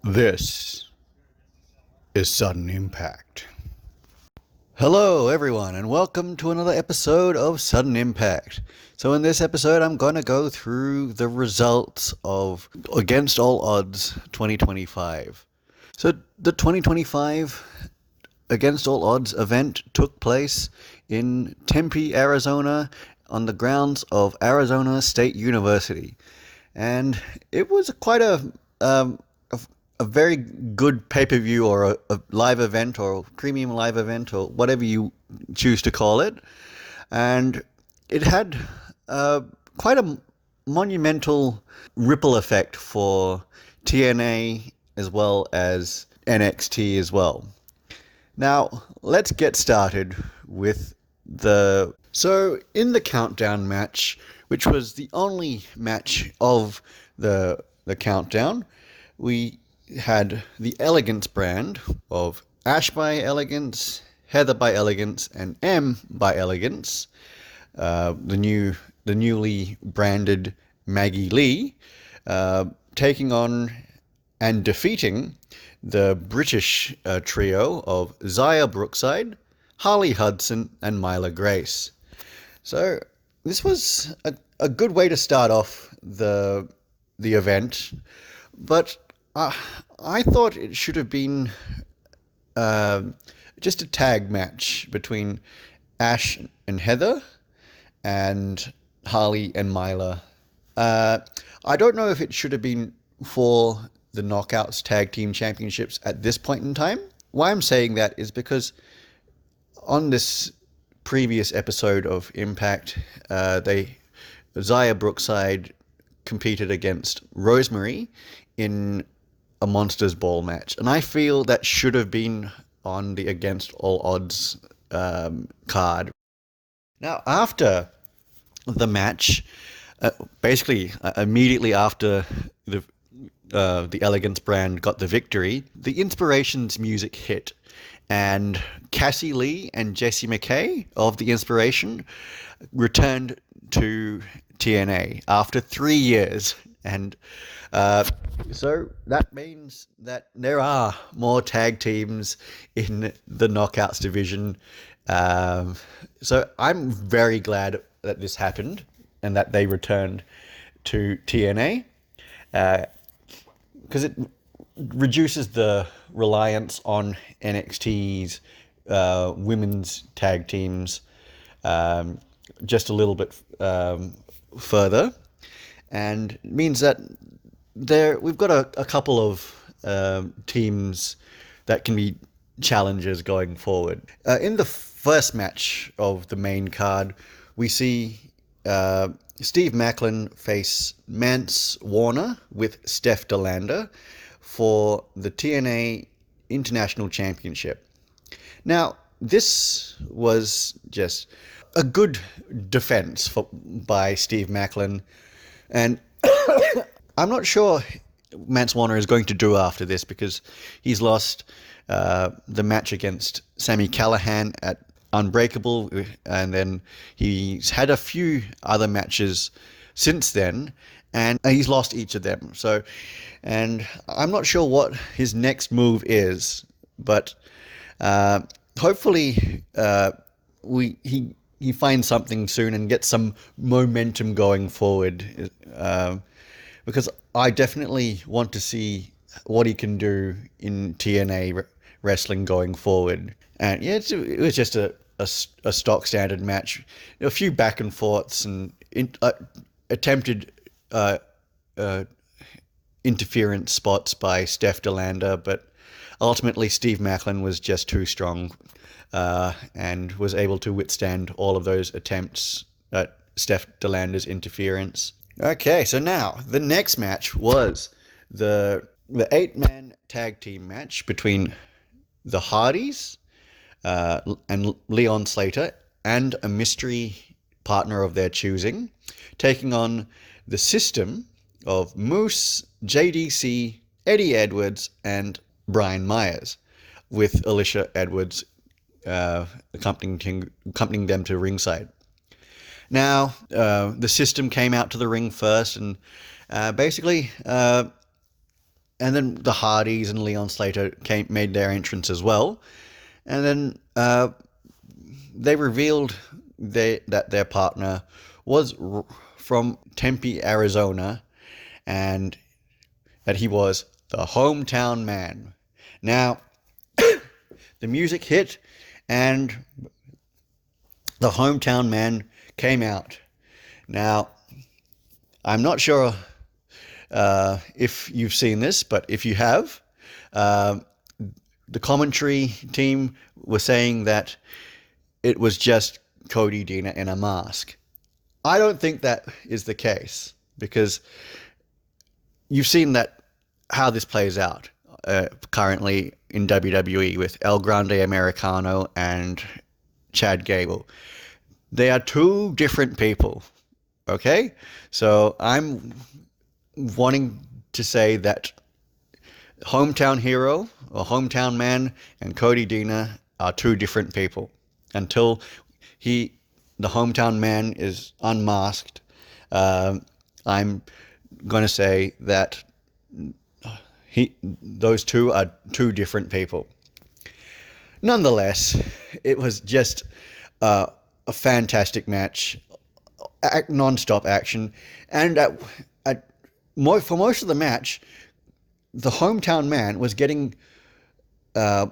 This is Sudden Impact. Hello, everyone, and welcome to another episode of Sudden Impact. So, in this episode, I'm going to go through the results of Against All Odds 2025. So, the 2025 Against All Odds event took place in Tempe, Arizona, on the grounds of Arizona State University. And it was quite a very good pay-per-view or a live event or a premium live event or whatever you choose to call it. And it had quite a monumental ripple effect for TNA as well as NXT as well. Now, let's get started with So, in the countdown match, which was the only match of the countdown, we had the Elegance brand of Ash by Elegance, Heather by Elegance, and M by Elegance, the newly branded Maggie Lee, taking on and defeating the British trio of Zaya Brookside, Harley Hudson, and Myla Grace. So this was a good way to start off the event, but I thought it should have been just a tag match between Ash and Heather and Harley and Myla. I don't know if it should have been for the Knockouts Tag Team Championships at this point in time. Why I'm saying that is because on this previous episode of Impact, Zaya Brookside competed against Rosemary in a Monsters Ball match, and I feel that should have been on the Against All Odds card. Now, after the match, basically immediately after the Elegance brand got the victory, the Inspirations music hit, and Cassie Lee and Jessie McKay of the Inspiration returned to TNA after 3 years. And so that means that there are more tag teams in the Knockouts division. So I'm very glad that this happened and that they returned to TNA, because it reduces the reliance on NXT's women's tag teams just a little bit further, and it means that we've got a couple of teams that can be challengers going forward. In the first match of the main card, we see Steve Maclin face Mance Warner with Steph DeLander for the TNA International Championship. Now, this was just a good defense by Steve Maclin, and I'm not sure Mance Warner is going to do after this, because he's lost the match against Sami Callihan at Unbreakable, and then he's had a few other matches since then, and he's lost each of them. So, and I'm not sure what his next move is, but hopefully he finds something soon and gets some momentum going forward, because I definitely want to see what he can do in TNA wrestling going forward. And yeah, it was just a stock standard match, a few back and forths and attempted interference spots by Steph DeLander, but ultimately Steve Maclin was just too strong and was able to withstand all of those attempts at Steph DeLander's interference. Okay, so now the next match was the 8-man tag team match between the Hardys and Leon Slater and a mystery partner of their choosing, taking on the System of Moose, JDC, Eddie Edwards, and Brian Myers, with Alicia Edwards accompanying them to ringside. Now, the System came out to the ring first, and basically and then the Hardys and Leon Slater made their entrance as well. And then they revealed that their partner was from Tempe, Arizona, and that he was the hometown man. Now, the music hit, and the hometown man came out. Now, I'm not sure if you've seen this, but if you have, the commentary team was saying that it was just Cody Deaner in a mask. I don't think that is the case, because you've seen that how this plays out currently in WWE with El Grande Americano and Chad Gable. They are two different people, okay? So I'm wanting to say that Hometown Hero or Hometown Man and Cody Deaner are two different people until the Hometown Man is unmasked. I'm going to say that those two are two different people. Nonetheless, it was just a fantastic match, non-stop action, and for most of the match, the Hometown Man was getting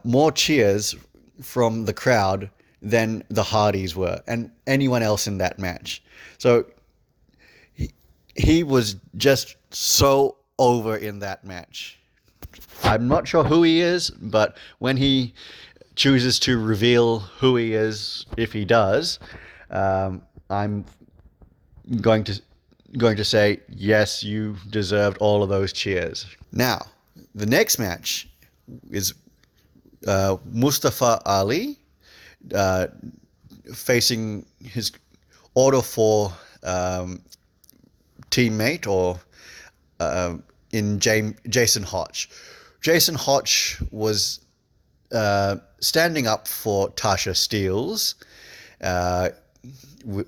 more cheers from the crowd than the Hardys were, and anyone else in that match. So he was just so over in that match. I'm not sure who he is, but when he chooses to reveal who he is, if he does, I'm going to say, yes, you deserved all of those cheers. Now, the next match is Mustafa Ali facing his Order 4 teammate, or in Jason Hotch. Jason Hotch was standing up for Tasha Steelz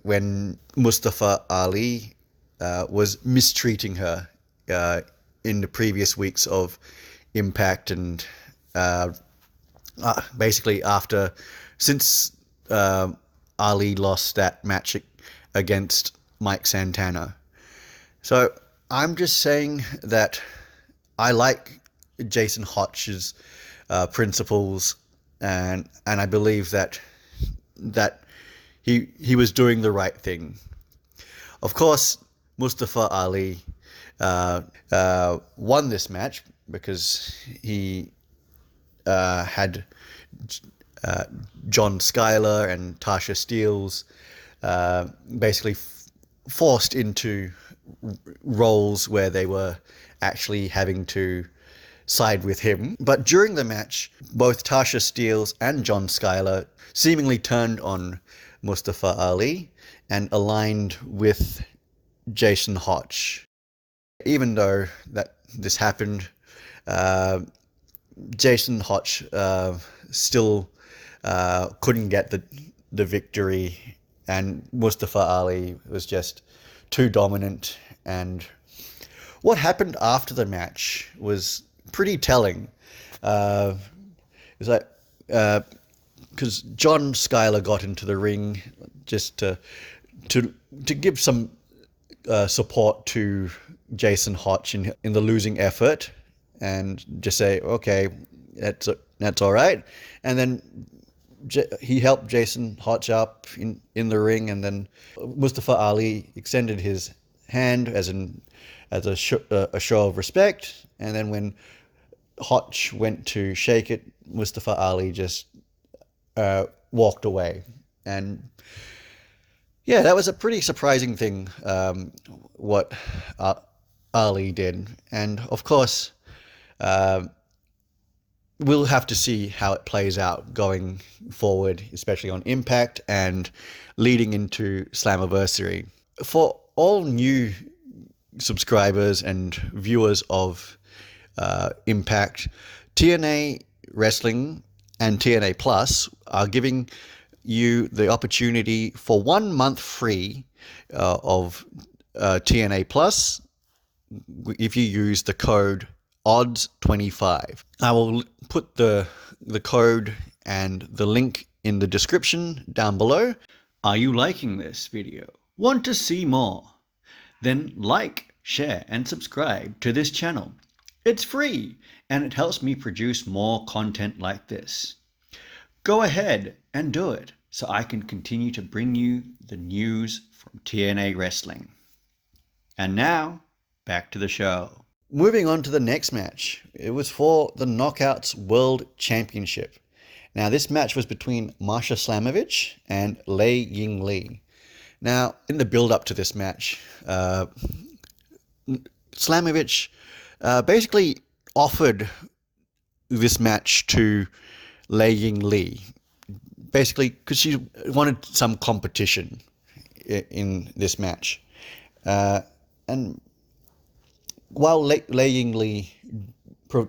when Mustafa Ali was mistreating her in the previous weeks of Impact, and basically since Ali lost that match against Mike Santana. So I'm just saying that I like Jason Hotch's principles, and I believe that he was doing the right thing. Of course, Mustafa Ali won this match because he had John Skyler and Tasha Steelz basically forced into roles where they were actually having to side with him. But during the match, both Tasha Steelz and John Skyler seemingly turned on Mustafa Ali and aligned with Jason Hotch. Even though that this happened, Jason Hotch still couldn't get the victory, and Mustafa Ali was just too dominant. And what happened after the match was pretty telling. It was like, because John Skyler got into the ring just to give some support to Jason Hotch in the losing effort, and just say, okay, that's all right. And then he helped Jason Hotch up in the ring, and then Mustafa Ali extended his hand as a show of respect. And then when Hotch went to shake it, Mustafa Ali just walked away. And yeah, that was a pretty surprising thing, what Ali did. And of course, we'll have to see how it plays out going forward, especially on Impact and leading into Slammiversary. For all new subscribers and viewers of Impact, TNA Wrestling and TNA Plus are giving you the opportunity for 1 month free of TNA Plus if you use the code odds 25. I will put the code and the link in the description down below. Are you liking this video? Want to see more? Then like, share and subscribe to this channel. It's free and it helps me produce more content like this. Go ahead and do it so I can continue to bring you the news from TNA Wrestling. And now, back to the show. Moving on to the next match. It was for the Knockouts World Championship. Now, this match was between Masha Slamovich and Lei Ying Li. Now, in the build-up to this match, Slamovich basically offered this match to Lei Ying Li, basically because she wanted some competition in this match. And while Lei Ying Li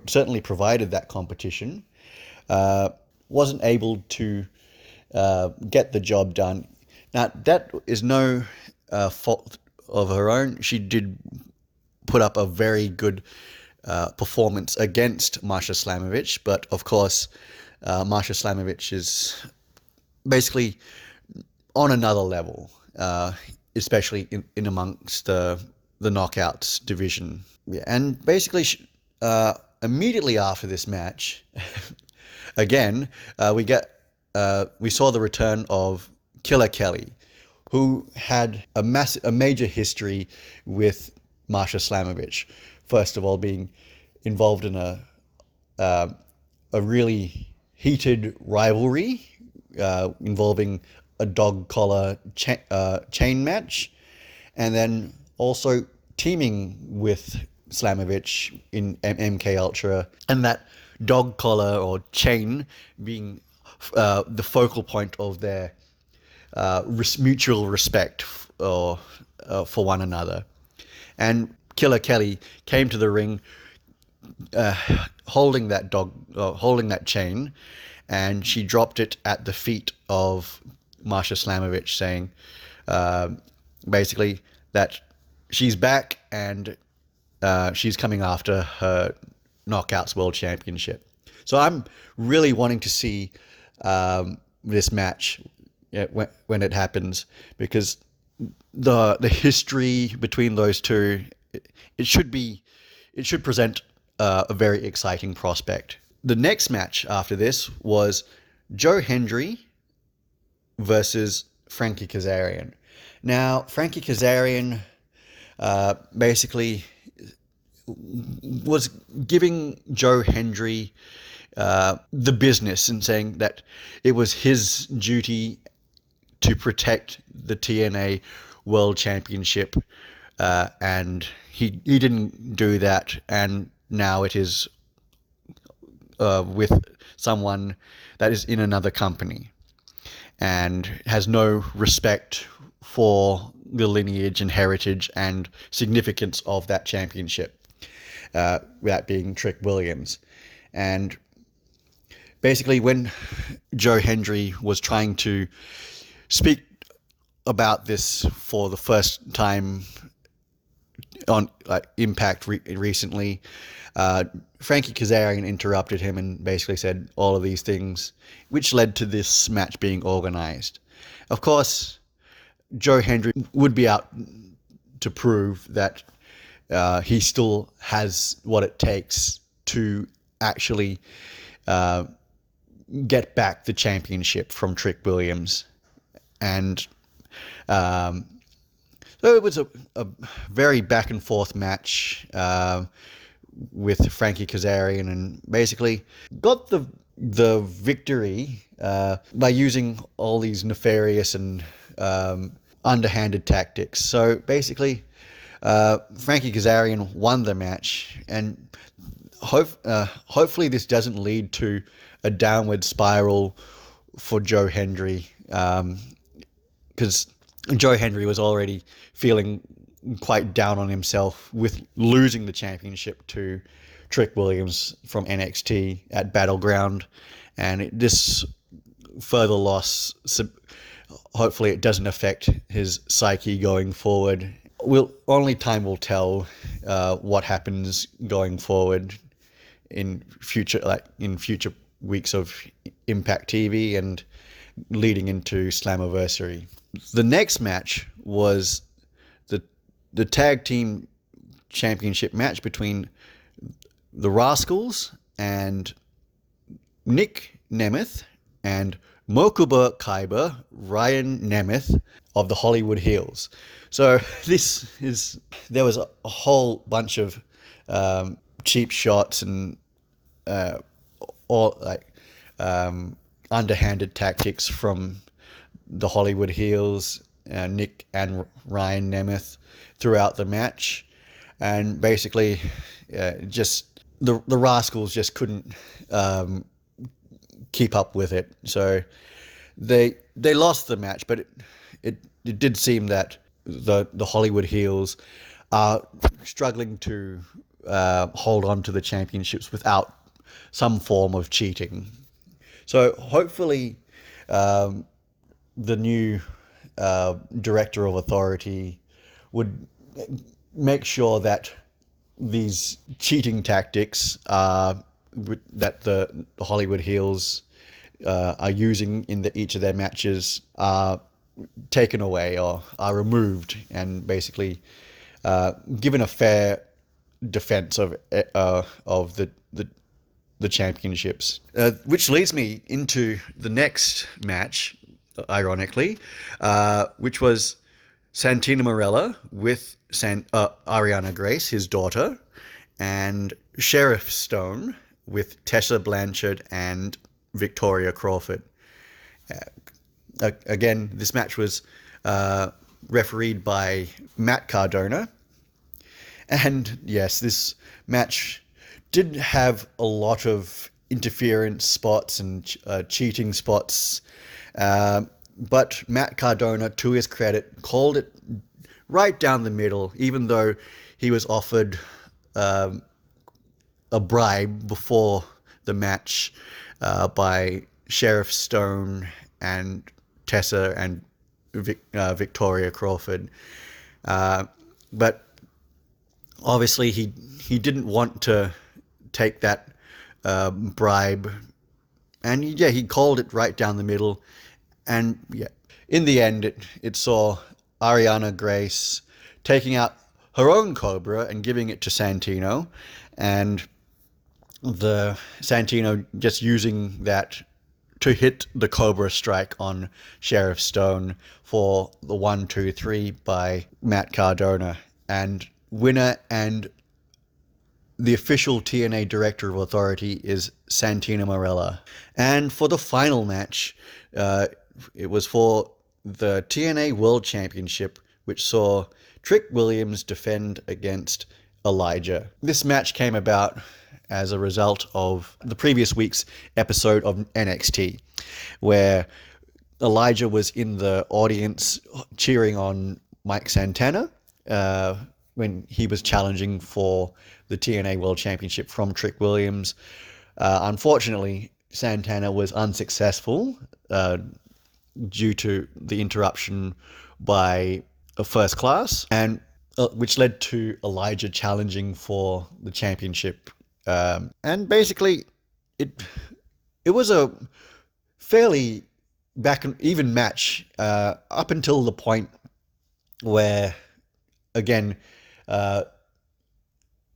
certainly provided that competition, wasn't able to get the job done. Now, that is no fault of her own. She did put up a very good performance against Masha Slamovich, but of course, Masha Slamovich is basically on another level, especially in amongst the Knockouts division. Yeah, and basically, immediately after this match, again, we saw the return of Killer Kelly, who had a major history with Masha Slamovich. First of all, being involved in a really heated rivalry involving a dog collar chain match, and then also teaming with Slamovich in MK Ultra, and that dog collar or chain being the focal point of their mutual respect for one another. And Killer Kelly came to the ring holding that chain, and she dropped it at the feet of Masha Slamovich, saying basically that she's back and she's coming after her Knockouts World Championship. So I'm really wanting to see this match when it happens, because the history between those two, it should present a very exciting prospect. The next match after this was Joe Hendry versus Frankie Kazarian. Now, Frankie Kazarian basically was giving Joe Hendry the business and saying that it was his duty to protect the TNA World Championship, and he didn't do that, and now it is with someone that is in another company and has no respect for the lineage and heritage and significance of that championship, that being Trick Williams. And basically, when Joe Hendry was trying to speak about this for the first time on Impact recently, Frankie Kazarian interrupted him and basically said all of these things, which led to this match being organized. Of course, Joe Hendry would be out to prove that he still has what it takes to actually get back the championship from Trick Williams. And so it was a very back and forth match with Frankie Kazarian, and basically got the victory by using all these nefarious and underhanded tactics. So basically, Frankie Kazarian won the match, and hopefully this doesn't lead to a downward spiral for Joe Hendry, because Joe Hendry was already feeling quite down on himself with losing the championship to Trick Williams from NXT at Battleground, and this further loss, hopefully it doesn't affect his psyche going forward, only time will tell what happens going forward in future weeks of Impact TV and leading into Slammiversary. The next match was the tag team championship match between the Rascals and Nick Nemeth and Mokuba Kaiba, Ryan Nemeth of the Hollywood Heels. So there was a whole bunch of cheap shots and all underhanded tactics from the Hollywood Heels, Nick and Ryan Nemeth throughout the match, and basically just the Rascals just couldn't keep up with it. So they lost the match, but it did seem that the Hollywood Heels are struggling to hold on to the championships without some form of cheating. So hopefully the new director of authority would make sure that these cheating tactics that the Hollywood Heels are using in each of their matches are taken away or are removed, and basically given a fair defense of the championships. Which leads me into the next match, ironically, which was Santina Marella with Ariana Grace, his daughter, and Sheriff Stone with Tessa Blanchard and Victoria Crawford. Again, this match was refereed by Matt Cardona. And yes, this match did have a lot of interference spots and cheating spots. But Matt Cardona, to his credit, called it right down the middle, even though he was offered a bribe before the match by Sheriff Stone and Tessa and Victoria Crawford. But obviously he didn't want to take that bribe, and he called it right down the middle. And in the end, it saw Ariana Grace taking out her own Cobra and giving it to Santino, and the Santino just using that to hit the Cobra strike on Sheriff Stone for the 1-2-3 by Matt Cardona. And winner and the official TNA Director of Authority is Santina Marella. And for the final match, it was for the TNA World Championship, which saw Trick Williams defend against Elijah. This match came about as a result of the previous week's episode of NXT, where Elijah was in the audience cheering on Mike Santana when he was challenging for the TNA World Championship from Trick Williams. Unfortunately, Santana was unsuccessful due to the interruption by a First Class, and which led to Elijah challenging for the championship. And basically, it was a fairly back and even match up until the point where, again,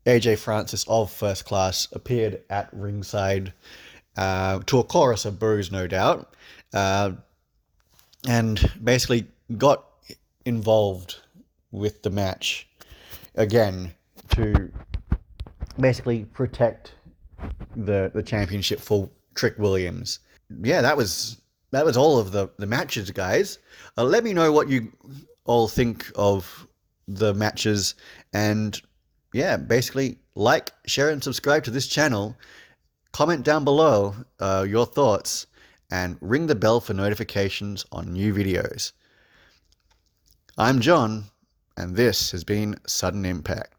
AJ Francis of First Class appeared at ringside to a chorus of boos, no doubt, and basically got involved with the match again to basically protect the championship for Trick Williams. Yeah, that was all of the matches, guys. Let me know what you all think of the matches, and yeah, basically like, share, and subscribe to this channel. Comment down below your thoughts, and ring the bell for notifications on new videos. I'm John, and this has been Sudden Impact.